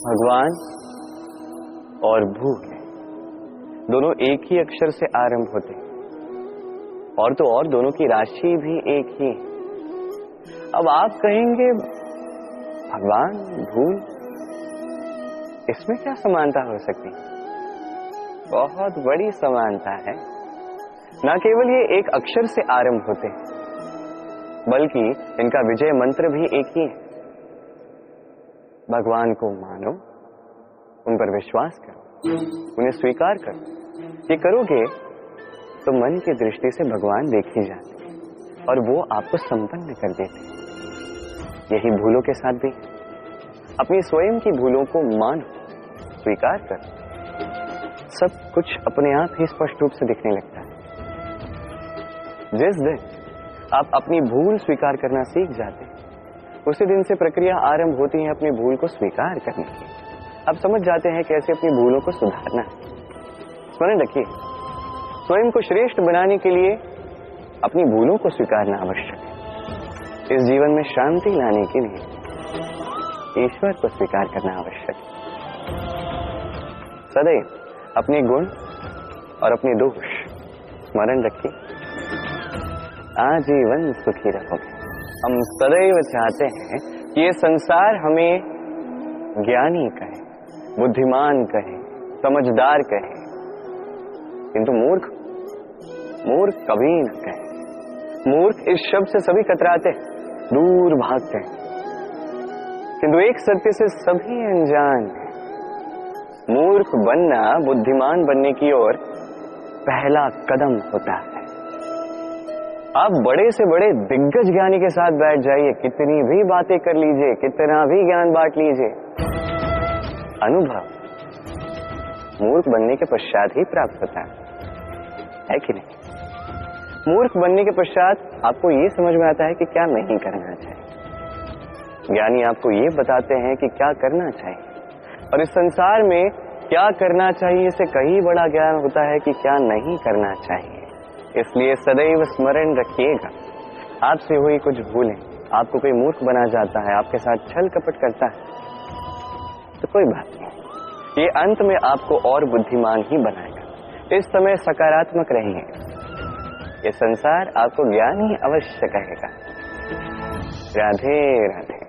भगवान और भूख दोनों एक ही अक्षर से आरंभ होते हैं और तो और दोनों की राशि भी एक ही है। अब आप कहेंगे भगवान भूल, इसमें क्या समानता हो सकती? बहुत बड़ी समानता है। न केवल ये एक अक्षर से आरंभ होते हैं बल्कि इनका विजय मंत्र भी एक ही है। भगवान को मानो, उन पर विश्वास करो, उन्हें स्वीकार करो। ये करोगे तो मन की दृष्टि से भगवान देखे जाते हैं और वो आपको संपन्न कर देते हैं। यही भूलों के साथ भी अपनी स्वयं की भूलों को मानो, स्वीकार करो, सब कुछ अपने आप ही स्पष्ट रूप से दिखने लगता है। जिस दिन आप अपनी भूल स्वीकार करना सीख जाते हैं उसी दिन से प्रक्रिया आरंभ होती है अपनी भूल को स्वीकार करने की। आप समझ जाते हैं कैसे अपनी भूलों को सुधारना है। स्मरण रखिए, स्वयं को श्रेष्ठ बनाने के लिए अपनी भूलों को स्वीकारना आवश्यक है। इस जीवन में शांति लाने के लिए ईश्वर को स्वीकार करना आवश्यक है। सदैव अपने गुण और अपने दोष स्मरण रखिए, आजीवन सुखी रहोगे। हम सदैव चाहते हैं कि ये संसार हमें ज्ञानी कहे, बुद्धिमान कहे, समझदार कहे, किंतु मूर्ख कभी न कहे। मूर्ख इस शब्द से सभी कतराते हैं, दूर भागते हैं, किंतु एक सत्य से सभी अनजान हैं। मूर्ख बनना बुद्धिमान बनने की ओर पहला कदम होता है। आप बड़े से बड़े दिग्गज ज्ञानी के साथ बैठ जाइए, कितनी भी बातें कर लीजिए, कितना भी ज्ञान बांट लीजिए, अनुभव मूर्ख बनने के पश्चात ही प्राप्त होता है कि नहीं? मूर्ख बनने के पश्चात आपको ये समझ में आता है कि क्या नहीं करना चाहिए। ज्ञानी आपको ये बताते हैं कि क्या करना चाहिए, और इस संसार में क्या करना चाहिए से कहीं बड़ा ज्ञान होता है कि क्या नहीं करना चाहिए। इसलिए सदैव स्मरण रखिएगा, आपसे हुई कुछ भूलें, आपको कोई मूर्ख बना जाता है, आपके साथ छल कपट करता है, तो कोई बात नहीं, ये अंत में आपको और बुद्धिमान ही बनाएगा। इस समय सकारात्मक रहिए, ये संसार आपको ज्ञान ही अवश्य कहेगा। राधे राधे।